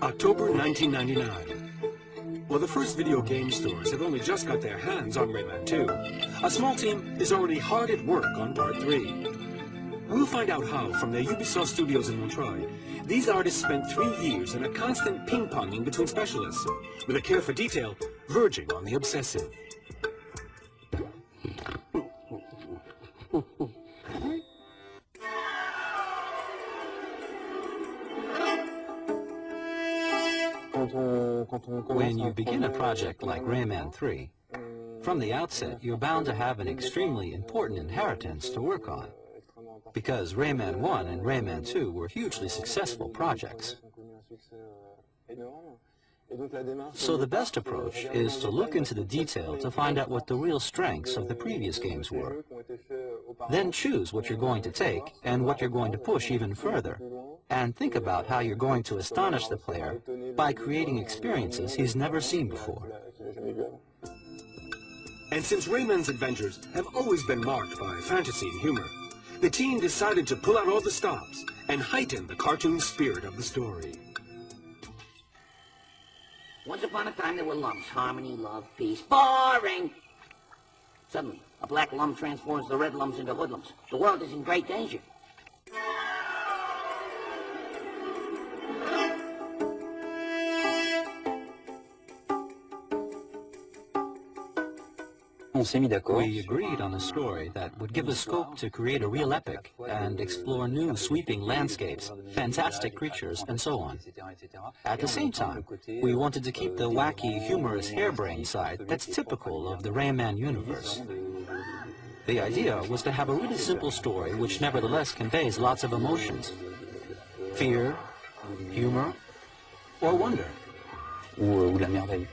October 1999. Well, the first video game stores have only just got their hands on Rayman 2. A small team is already hard at work on Part 3. We'll find out how, from their Ubisoft studios in Montreuil, these artists spent 3 years in a constant ping-ponging between specialists, with a care for detail verging on the obsessive. When you begin a project like Rayman 3, from the outset you're bound to have an extremely important inheritance to work on, because Rayman 1 and Rayman 2 were hugely successful projects. So the best approach is to look into the detail to find out what the real strengths of the previous games were. Then choose what you're going to take and what you're going to push even further, and think about how you're going to astonish the player by creating experiences he's never seen before. And since Rayman's adventures have always been marked by fantasy and humor, the team decided to pull out all the stops and heighten the cartoon spirit of the story. Once upon a time there were lumps. Harmony, love, peace. Boring! Suddenly, a black lump transforms the red lumps into hoodlums. The world is in great danger. We agreed on a story that would give us scope to create a real epic and explore new sweeping landscapes, fantastic creatures, and so on. At the same time, we wanted to keep the wacky, humorous, harebrained side that's typical of the Rayman universe. The idea was to have a really simple story which nevertheless conveys lots of emotions. Fear, humor, or wonder. Ou la merveille.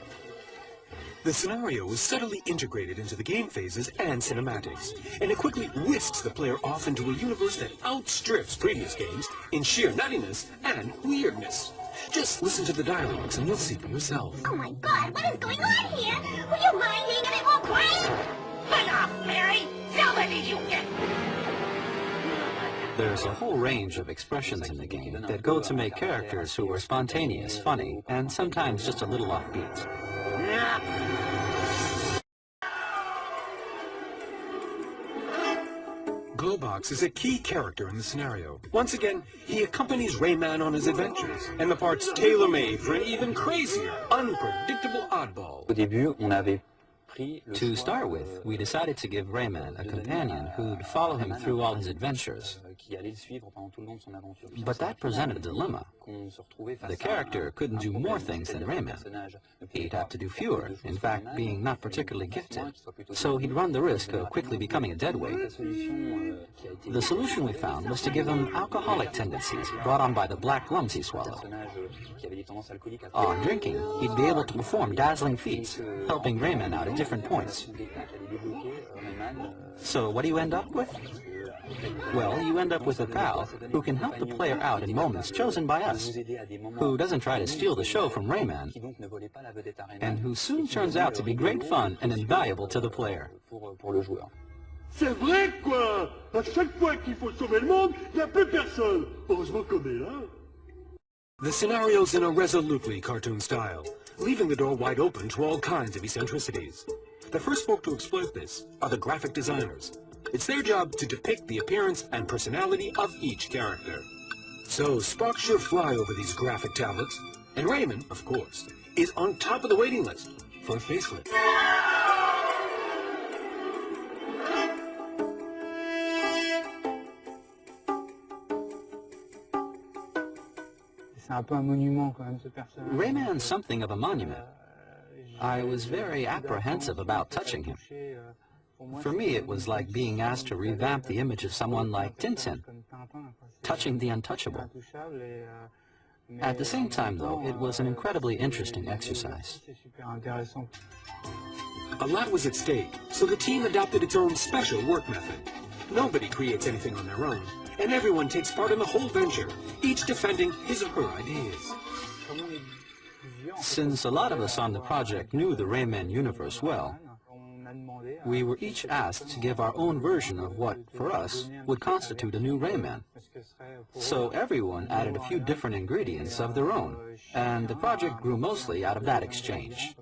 The scenario is subtly integrated into the game phases and cinematics, and it quickly whisks the player off into a universe that outstrips previous games in sheer nuttiness and weirdness. Just listen to the dialogues and you'll see for yourself. Oh my god, what is going on here? Would you mind being a bit more quiet? Shut up, Mary! Nobody you get! There's a whole range of expressions in the game that go to make characters who are spontaneous, funny, and sometimes just a little offbeat. Globox is a key character in the scenario. Once again, he accompanies Rayman on his adventures, and the part's tailor-made for an even crazier, unpredictable oddball. Au début, on avait To start with, we decided to give Rayman a companion who'd follow him through all his adventures. But that presented a dilemma. The character couldn't do more things than Rayman. He'd have to do fewer, in fact, being not particularly gifted. So he'd run the risk of quickly becoming a deadweight. The solution we found was to give him alcoholic tendencies brought on by the black lumps he swallowed. On drinking, he'd be able to perform dazzling feats, helping Rayman out at different points. So what do you end up with? Well, you end up with a pal who can help the player out in moments chosen by us, who doesn't try to steal the show from Rayman, and who soon turns out to be great fun and invaluable to the player. C'est vrai, quoi! À chaque fois qu'il faut sauver le monde, il n'y a plus personne. Heureusement qu'on est là. The scenario's in a resolutely cartoon style, leaving the door wide open to all kinds of eccentricities. The first folk to exploit this are the graphic designers. It's their job to depict the appearance and personality of each character. So sparks sure fly over these graphic tablets, and Rayman, of course, is on top of the waiting list for a facelift. Rayman's something of a monument. I was very apprehensive about touching him. For me, it was like being asked to revamp the image of someone like Tintin, touching the untouchable. At the same time, though, it was an incredibly interesting exercise. A lot was at stake, so the team adopted its own special work method. Nobody creates anything on their own, and everyone takes part in the whole venture, each defending his or her ideas. Since a lot of us on the project knew the Rayman universe well, We were each asked to give our own version of what, for us, would constitute a new Rayman. So everyone added a few different ingredients of their own, and the project grew mostly out of that exchange.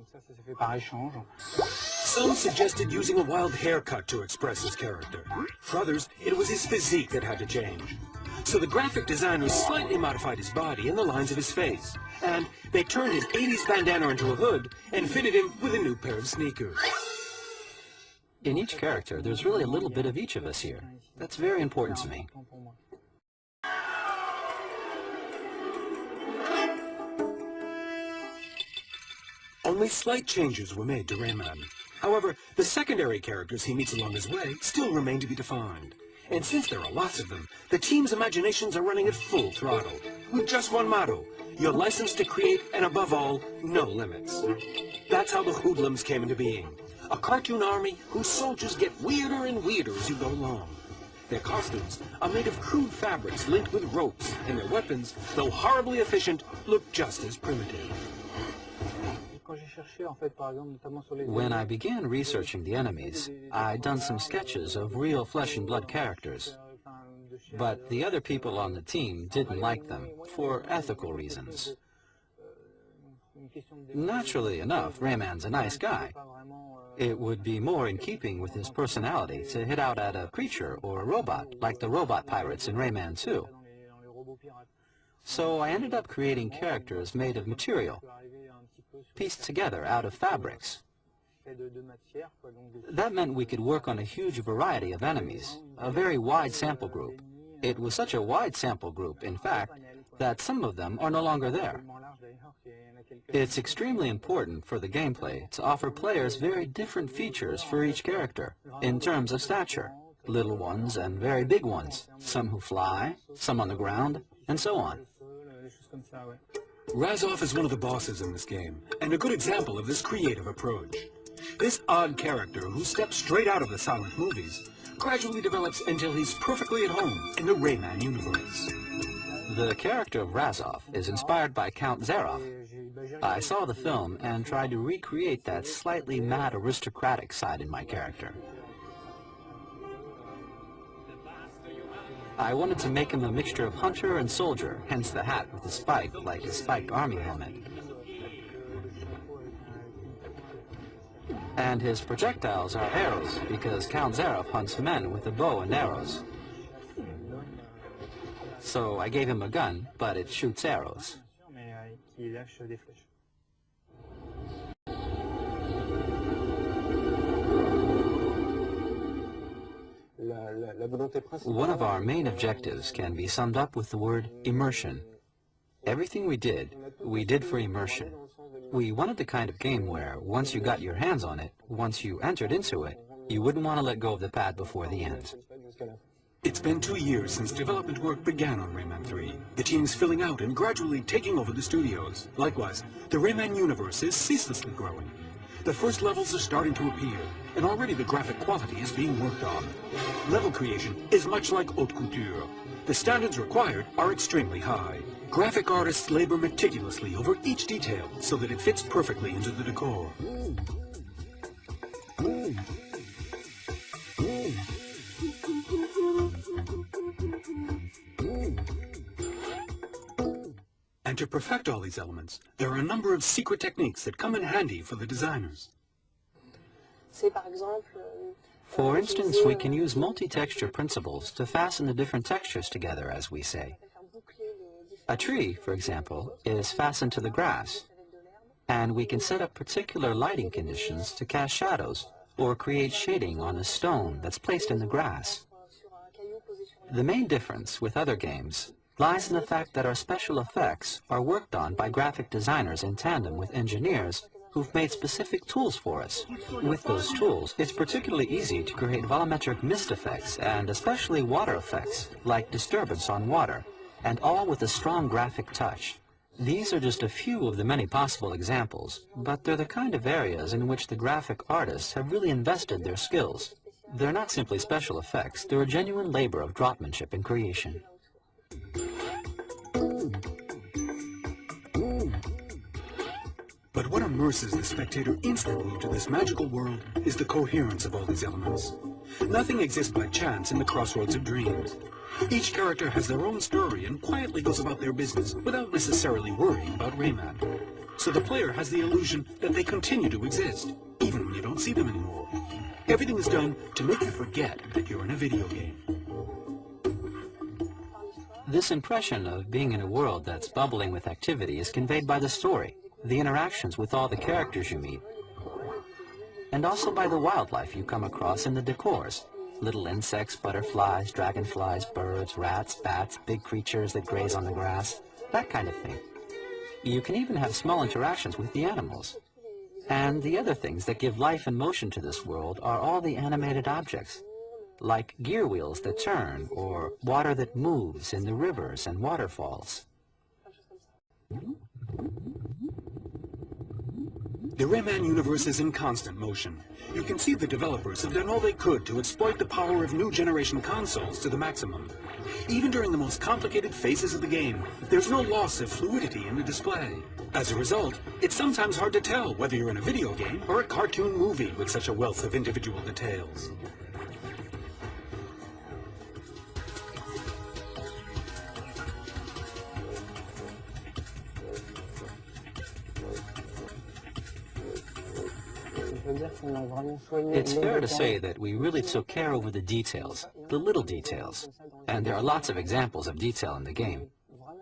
Some suggested using a wild haircut to express his character. For others, it was his physique that had to change. So the graphic designers slightly modified his body and the lines of his face, and they turned his 80s bandana into a hood and fitted him with a new pair of sneakers. In each character, there's really a little bit of each of us here. That's very important to me. Only slight changes were made to Rayman. However, the secondary characters he meets along his way still remain to be defined. And since there are lots of them, the team's imaginations are running at full throttle, with just one motto: you're licensed to create, and above all, no limits. That's how the hoodlums came into being. A cartoon army whose soldiers get weirder and weirder as you go along. Their costumes are made of crude fabrics linked with ropes, and their weapons, though horribly efficient, look just as primitive. When I began researching the enemies, I'd done some sketches of real flesh and blood characters. But the other people on the team didn't like them, for ethical reasons. Naturally enough, Rayman's a nice guy. It would be more in keeping with his personality to hit out at a creature or a robot, like the robot pirates in Rayman 2. So I ended up creating characters made of material, pieced together out of fabrics. That meant we could work on a huge variety of enemies, a very wide sample group. It was such a wide sample group, in fact, that some of them are no longer there. It's extremely important for the gameplay to offer players very different features for each character, in terms of stature, little ones and very big ones, some who fly, some on the ground, and so on. Razov is one of the bosses in this game, and a good example of this creative approach. This odd character, who steps straight out of the silent movies, gradually develops until he's perfectly at home in the Rayman universe. The character of Razov is inspired by Count Zarov. I saw the film and tried to recreate that slightly mad aristocratic side in my character. I wanted to make him a mixture of hunter and soldier, hence the hat with the spike, like a spiked army helmet. And his projectiles are arrows, because Count Zarov hunts men with a bow and arrows. So I gave him a gun, but it shoots arrows. One of our main objectives can be summed up with the word immersion. Everything we did for immersion. We wanted the kind of game where, once you got your hands on it, once you entered into it, you wouldn't want to let go of the pad before the end. It's been 2 years since development work began on Rayman 3. The team's filling out and gradually taking over the studios. Likewise, the Rayman universe is ceaselessly growing. The first levels are starting to appear, and already the graphic quality is being worked on. Level creation is much like haute couture. The standards required are extremely high. Graphic artists labor meticulously over each detail so that it fits perfectly into the decor. And to perfect all these elements, there are a number of secret techniques that come in handy for the designers. For instance, we can use multi-texture principles to fasten the different textures together, as we say. A tree, for example, is fastened to the grass, and we can set up particular lighting conditions to cast shadows or create shading on a stone that's placed in the grass. The main difference with other games lies in the fact that our special effects are worked on by graphic designers in tandem with engineers who've made specific tools for us. With those tools, it's particularly easy to create volumetric mist effects and especially water effects, like disturbance on water, and all with a strong graphic touch. These are just a few of the many possible examples, but they're the kind of areas in which the graphic artists have really invested their skills. They're not simply special effects, they're a genuine labor of draughtsmanship and creation. But what are immerses the spectator instantly into this magical world is the coherence of all these elements. Nothing exists by chance in the crossroads of dreams. Each character has their own story and quietly goes about their business without necessarily worrying about Rayman. So the player has the illusion that they continue to exist, even when you don't see them anymore. Everything is done to make you forget that you're in a video game. This impression of being in a world that's bubbling with activity is conveyed by the story, the interactions with all the characters you meet, and also by the wildlife you come across in the decors. Little insects, butterflies, dragonflies, birds, rats, bats, big creatures that graze on the grass, that kind of thing. You can even have small interactions with the animals. And the other things that give life and motion to this world are all the animated objects, like gear wheels that turn, or water that moves in the rivers and waterfalls. The Rayman universe is in constant motion. You can see the developers have done all they could to exploit the power of new generation consoles to the maximum. Even during the most complicated phases of the game, there's no loss of fluidity in the display. As a result, it's sometimes hard to tell whether you're in a video game or a cartoon movie with such a wealth of individual details. It's fair to say that we really took care over the details, the little details. And there are lots of examples of detail in the game,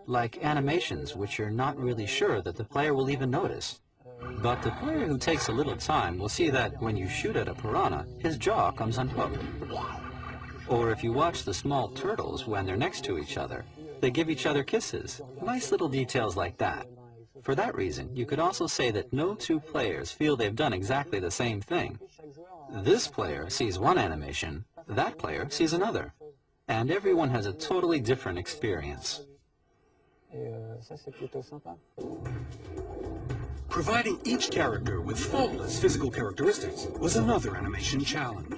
like animations which you're not really sure that the player will even notice. But the player who takes a little time will see that when you shoot at a piranha, his jaw comes unhooked. Or if you watch the small turtles when they're next to each other, they give each other kisses. Nice little details like that. For that reason, you could also say that no two players feel they've done exactly the same thing. This player sees one animation, that player sees another, and everyone has a totally different experience. Providing each character with faultless physical characteristics was another animation challenge.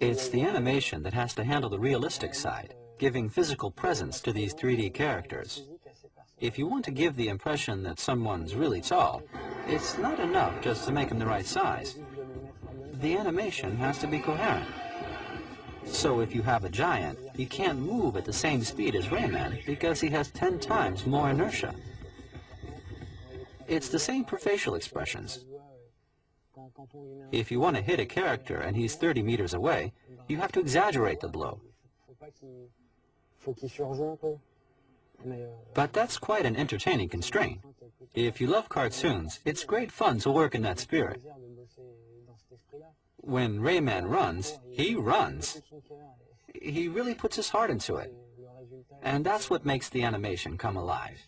It's the animation that has to handle the realistic side, giving physical presence to these 3D characters. If you want to give the impression that someone's really tall, it's not enough just to make him the right size. The animation has to be coherent. So if you have a giant, he can't move at the same speed as Rayman because he has 10 times more inertia. It's the same for facial expressions. If you want to hit a character and he's 30 meters away, you have to exaggerate the blow. But that's quite an entertaining constraint. If you love cartoons, it's great fun to work in that spirit. When Rayman runs, he runs. He really puts his heart into it. And that's what makes the animation come alive.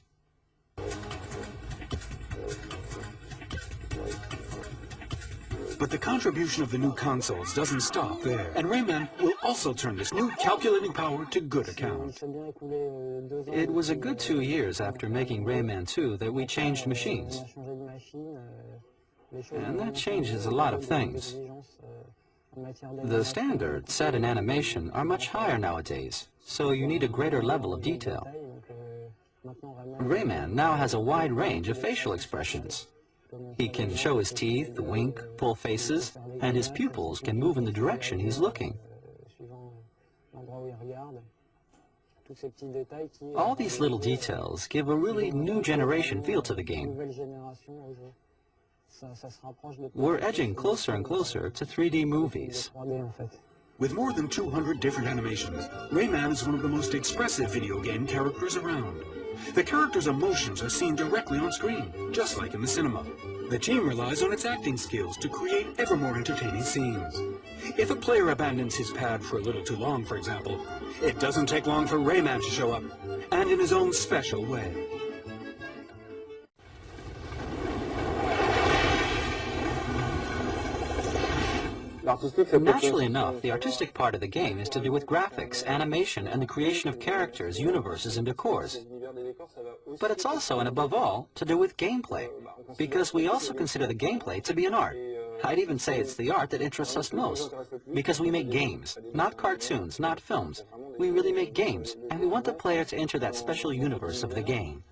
But the contribution of the new consoles doesn't stop there, and Rayman will also turn this new calculating power to good account. It was a good 2 years after making Rayman 2 that we changed machines. And that changes a lot of things. The standards set in animation are much higher nowadays, so you need a greater level of detail. Rayman now has a wide range of facial expressions. He can show his teeth, wink, pull faces, and his pupils can move in the direction he's looking. All these little details give a really new generation feel to the game. We're edging closer and closer to 3D movies. With more than 200 different animations, Rayman is one of the most expressive video game characters around. The character's emotions are seen directly on screen, just like in the cinema. The team relies on its acting skills to create ever more entertaining scenes. If a player abandons his pad for a little too long, for example, it doesn't take long for Rayman to show up, and in his own special way. Naturally enough, the artistic part of the game is to do with graphics, animation, and the creation of characters, universes, and decors. But it's also, and above all, to do with gameplay, because we also consider the gameplay to be an art. I'd even say it's the art that interests us most, because we make games, not cartoons, not films. We really make games, and we want the player to enter that special universe of the game.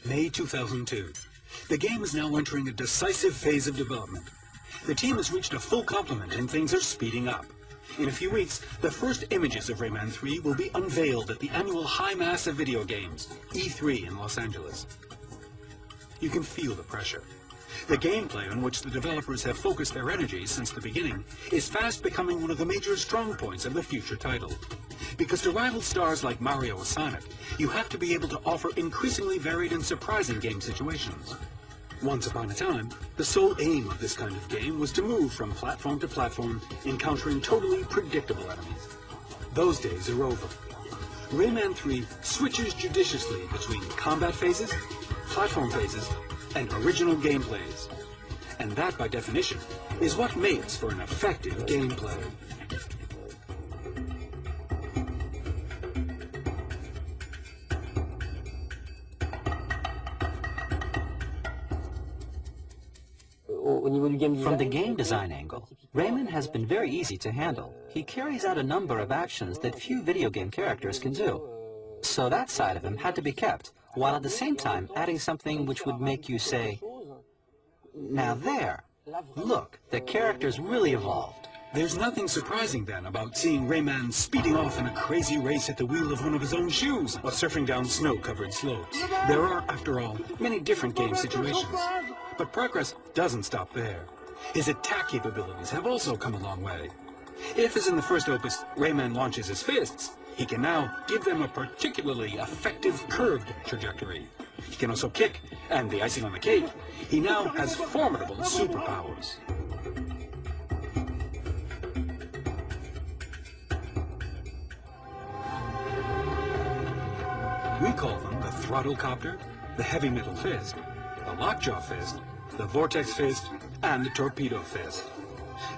May 2002. The game is now entering a decisive phase of development. The team has reached a full complement and things are speeding up. In a few weeks, the first images of Rayman 3 will be unveiled at the annual High Mass of Video Games, E3 in Los Angeles. You can feel the pressure. The gameplay on which the developers have focused their energies since the beginning is fast becoming one of the major strong points of the future title. Because to rival stars like Mario or Sonic, you have to be able to offer increasingly varied and surprising game situations. Once upon a time, the sole aim of this kind of game was to move from platform to platform, encountering totally predictable enemies. Those days are over. Rayman 3 switches judiciously between combat phases, platform phases, and original gameplays. And that, by definition, is what makes for an effective gameplay. From the game design angle, Rayman has been very easy to handle. He carries out a number of actions that few video game characters can do. So that side of him had to be kept, while at the same time adding something which would make you say, now there, look, the character's really evolved. There's nothing surprising then about seeing Rayman speeding off in a crazy race at the wheel of one of his own shoes while surfing down snow-covered slopes. There are, after all, many different game situations. But progress doesn't stop there. His attack capabilities have also come a long way. If, as in the first opus, Rayman launches his fists, he can now give them a particularly effective curved trajectory. He can also kick, and the icing on the cake, he now has formidable superpowers. We call them the Throttle Copter, the Heavy Metal Fist, the Lockjaw Fist, the Vortex Fist, and the Torpedo Fist.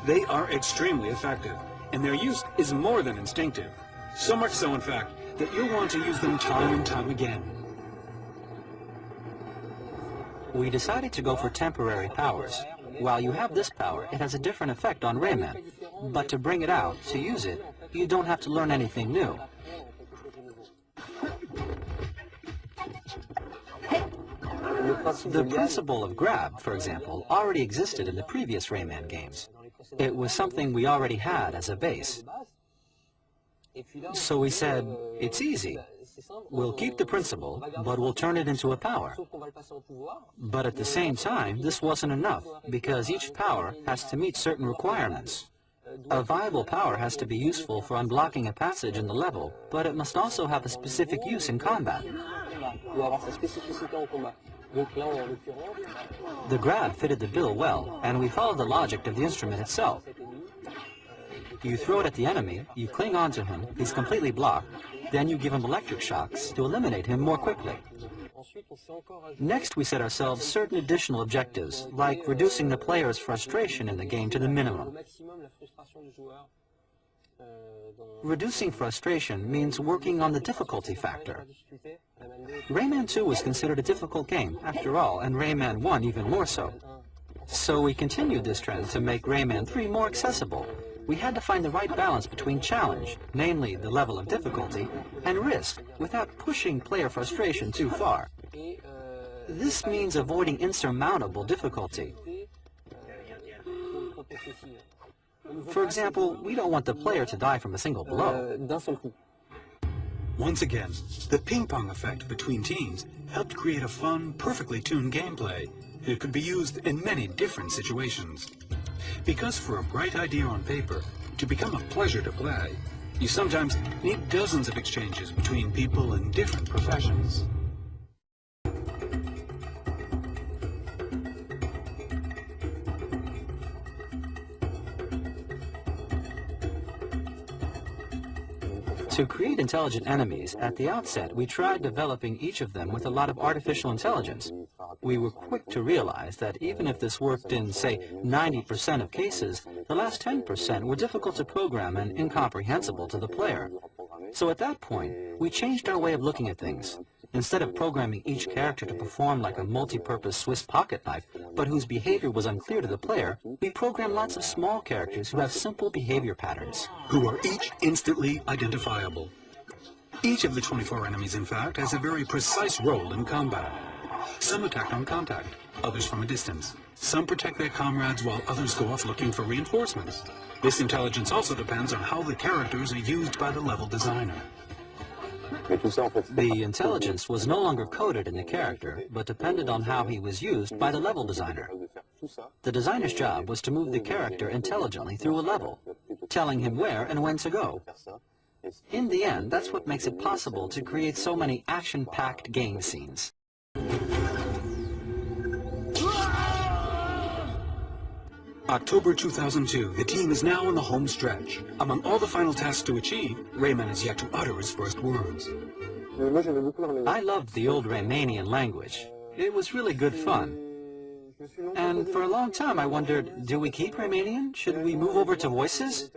They are extremely effective, and their use is more than instinctive. So much so, in fact, that you'll want to use them time and time again. We decided to go for temporary powers. While you have this power, it has a different effect on Rayman. But to bring it out, to use it, you don't have to learn anything new. The principle of grab, for example, already existed in the previous Rayman games. It was something we already had as a base. So we said, it's easy. We'll keep the principle, but we'll turn it into a power. But at the same time, this wasn't enough, because each power has to meet certain requirements. A viable power has to be useful for unblocking a passage in the level, but it must also have a specific use in combat. The grab fitted the bill well, and we followed the logic of the instrument itself. You throw it at the enemy, you cling onto him, he's completely blocked, then you give him electric shocks to eliminate him more quickly. Next, we set ourselves certain additional objectives, like reducing the player's frustration in the game to the minimum. Reducing frustration means working on the difficulty factor. Rayman 2 was considered a difficult game, after all, and Rayman 1 even more so. So we continued this trend to make Rayman 3 more accessible. We had to find the right balance between challenge, namely the level of difficulty, and risk, without pushing player frustration too far. This means avoiding insurmountable difficulty. For example, we don't want the player to die from a single blow. Once again, the ping-pong effect between teams helped create a fun, perfectly tuned gameplay. It could be used in many different situations. Because for a bright idea on paper to become a pleasure to play, you sometimes need dozens of exchanges between people in different professions. To create intelligent enemies, at the outset, we tried developing each of them with a lot of artificial intelligence. We were quick to realize that even if this worked in, say, 90% of cases, the last 10% were difficult to program and incomprehensible to the player. So at that point, we changed our way of looking at things. Instead of programming each character to perform like a multi-purpose Swiss pocket knife, but whose behavior was unclear to the player, we programmed lots of small characters who have simple behavior patterns. Who are each instantly identifiable. Each of the 24 enemies, in fact, has a very precise role in combat. Some attack on contact, others from a distance. Some protect their comrades while others go off looking for reinforcements. This intelligence also depends on how the characters are used by the level designer. The intelligence was no longer coded in the character, but depended on how he was used by the level designer. The designer's job was to move the character intelligently through a level, telling him where and when to go. In the end, that's what makes it possible to create so many action-packed game scenes. October 2002, the team is now on the home stretch. Among all the final tasks to achieve, Rayman is yet to utter his first words. I loved the old Raymanian language. It was really good fun. And for a long time I wondered, do we keep Raymanian? Should we move over to voices?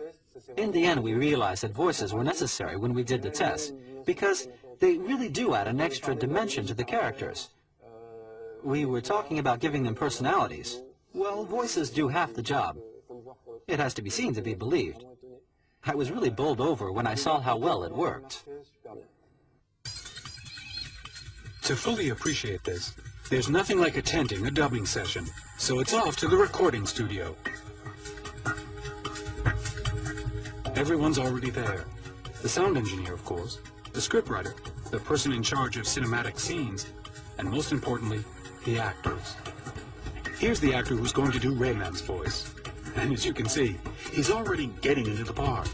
In the end, we realized that voices were necessary when we did the tests, because they really do add an extra dimension to the characters. We were talking about giving them personalities. Well, voices do half the job. It has to be seen to be believed. I was really bowled over when I saw how well it worked. To fully appreciate this, there's nothing like attending a dubbing session, so it's off to the recording studio. Everyone's already there. The sound engineer, of course, the scriptwriter, the person in charge of cinematic scenes, and most importantly, the actors. Here's the actor who's going to do Rayman's voice. And as you can see, he's already getting into the part.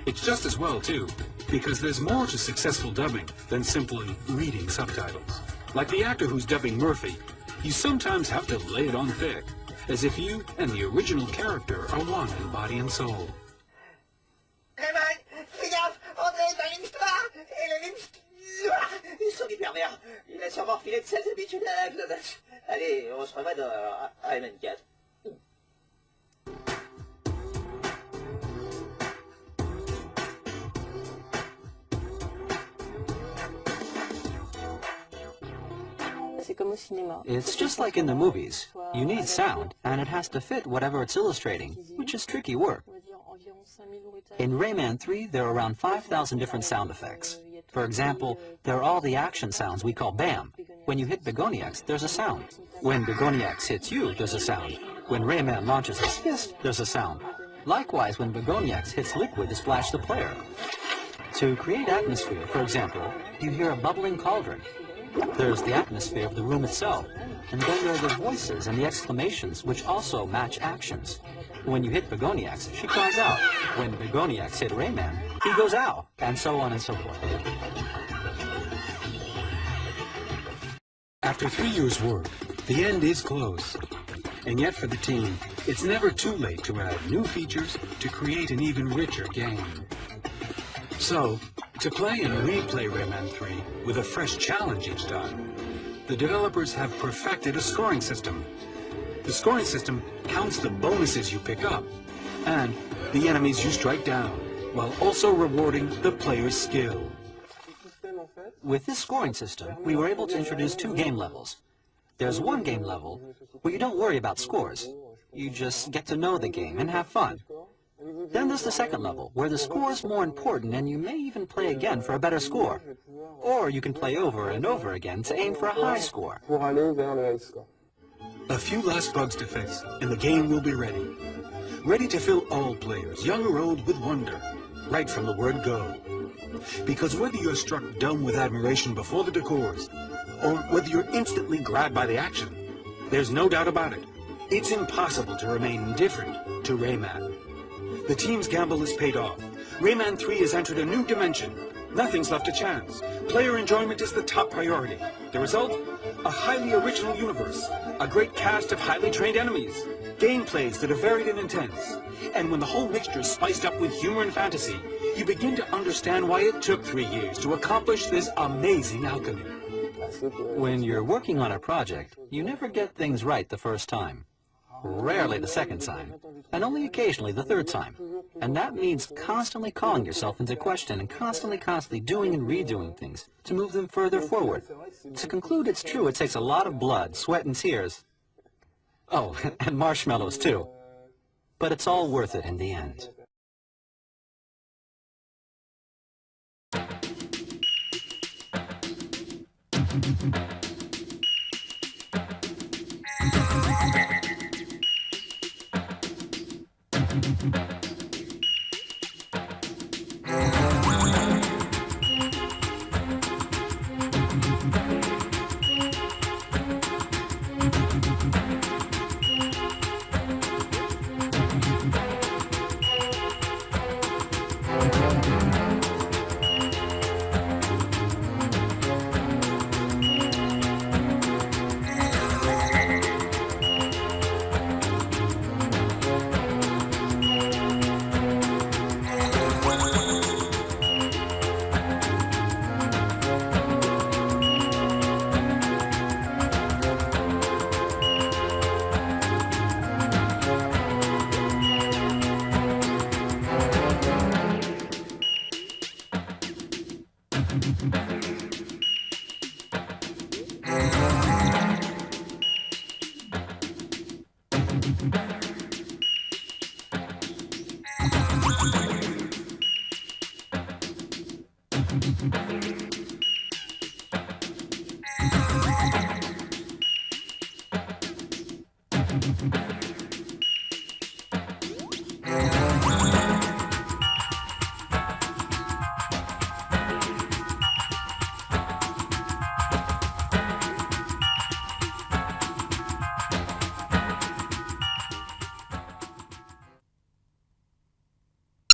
It's just as well, too, because there's more to successful dubbing than simply reading subtitles. Like the actor who's dubbing Murphy, you sometimes have to lay it on thick, as if you and the original character are one in body and soul. Rayman, fais gaffe, André est dans l'histoire, et le ils sont des pervers. Il a sûrement refilé de sales habitudes à Globox. Allez, on se revoit dans Rayman 4. It's just like in the movies. You need sound, and it has to fit whatever it's illustrating, which is tricky work. In Rayman 3, there are around 5,000 different sound effects. For example, there are all the action sounds we call BAM. When you hit Begoniacs, there's a sound. When Begoniacs hits you, there's a sound. When Rayman launches his fist, there's a sound. Likewise, when Begoniacs hits liquid to splash the player. To create atmosphere, for example, you hear a bubbling cauldron. There's the atmosphere of the room itself, and then there are the voices and the exclamations, which also match actions. When you hit Begoniacs, she cries out. When Begoniacs hit Rayman, he goes ow, and so on and so forth. After 3 years' work, the end is close. And yet for the team, it's never too late to add new features to create an even richer game. So, to play and replay Rayman 3 with a fresh challenge each time, the developers have perfected a scoring system. The scoring system counts the bonuses you pick up and the enemies you strike down, while also rewarding the player's skill. With this scoring system, we were able to introduce 2 game levels. There's one game level where you don't worry about scores. You just get to know the game and have fun. Then there's the second level, where the score is more important and you may even play again for a better score. Or you can play over and over again to aim for a high score. A few last bugs to fix, and the game will be ready. Ready to fill all players, young or old, with wonder, right from the word go. Because whether you're struck dumb with admiration before the decors, or whether you're instantly grabbed by the action, there's no doubt about it. It's impossible to remain indifferent to Rayman. The team's gamble has paid off. Rayman 3 has entered a new dimension. Nothing's left to chance. Player enjoyment is the top priority. The result? A highly original universe. A great cast of highly trained enemies. Gameplays that are varied and intense. And when the whole mixture is spiced up with humor and fantasy, you begin to understand why it took 3 years to accomplish this amazing alchemy. When you're working on a project, you never get things right the first time. Rarely the second time, and only occasionally the third time. And that means constantly calling yourself into question and constantly doing and redoing things to move them further forward. To conclude it's true, it takes a lot of blood, sweat, and tears. Oh, and marshmallows, too. But it's all worth it in the end.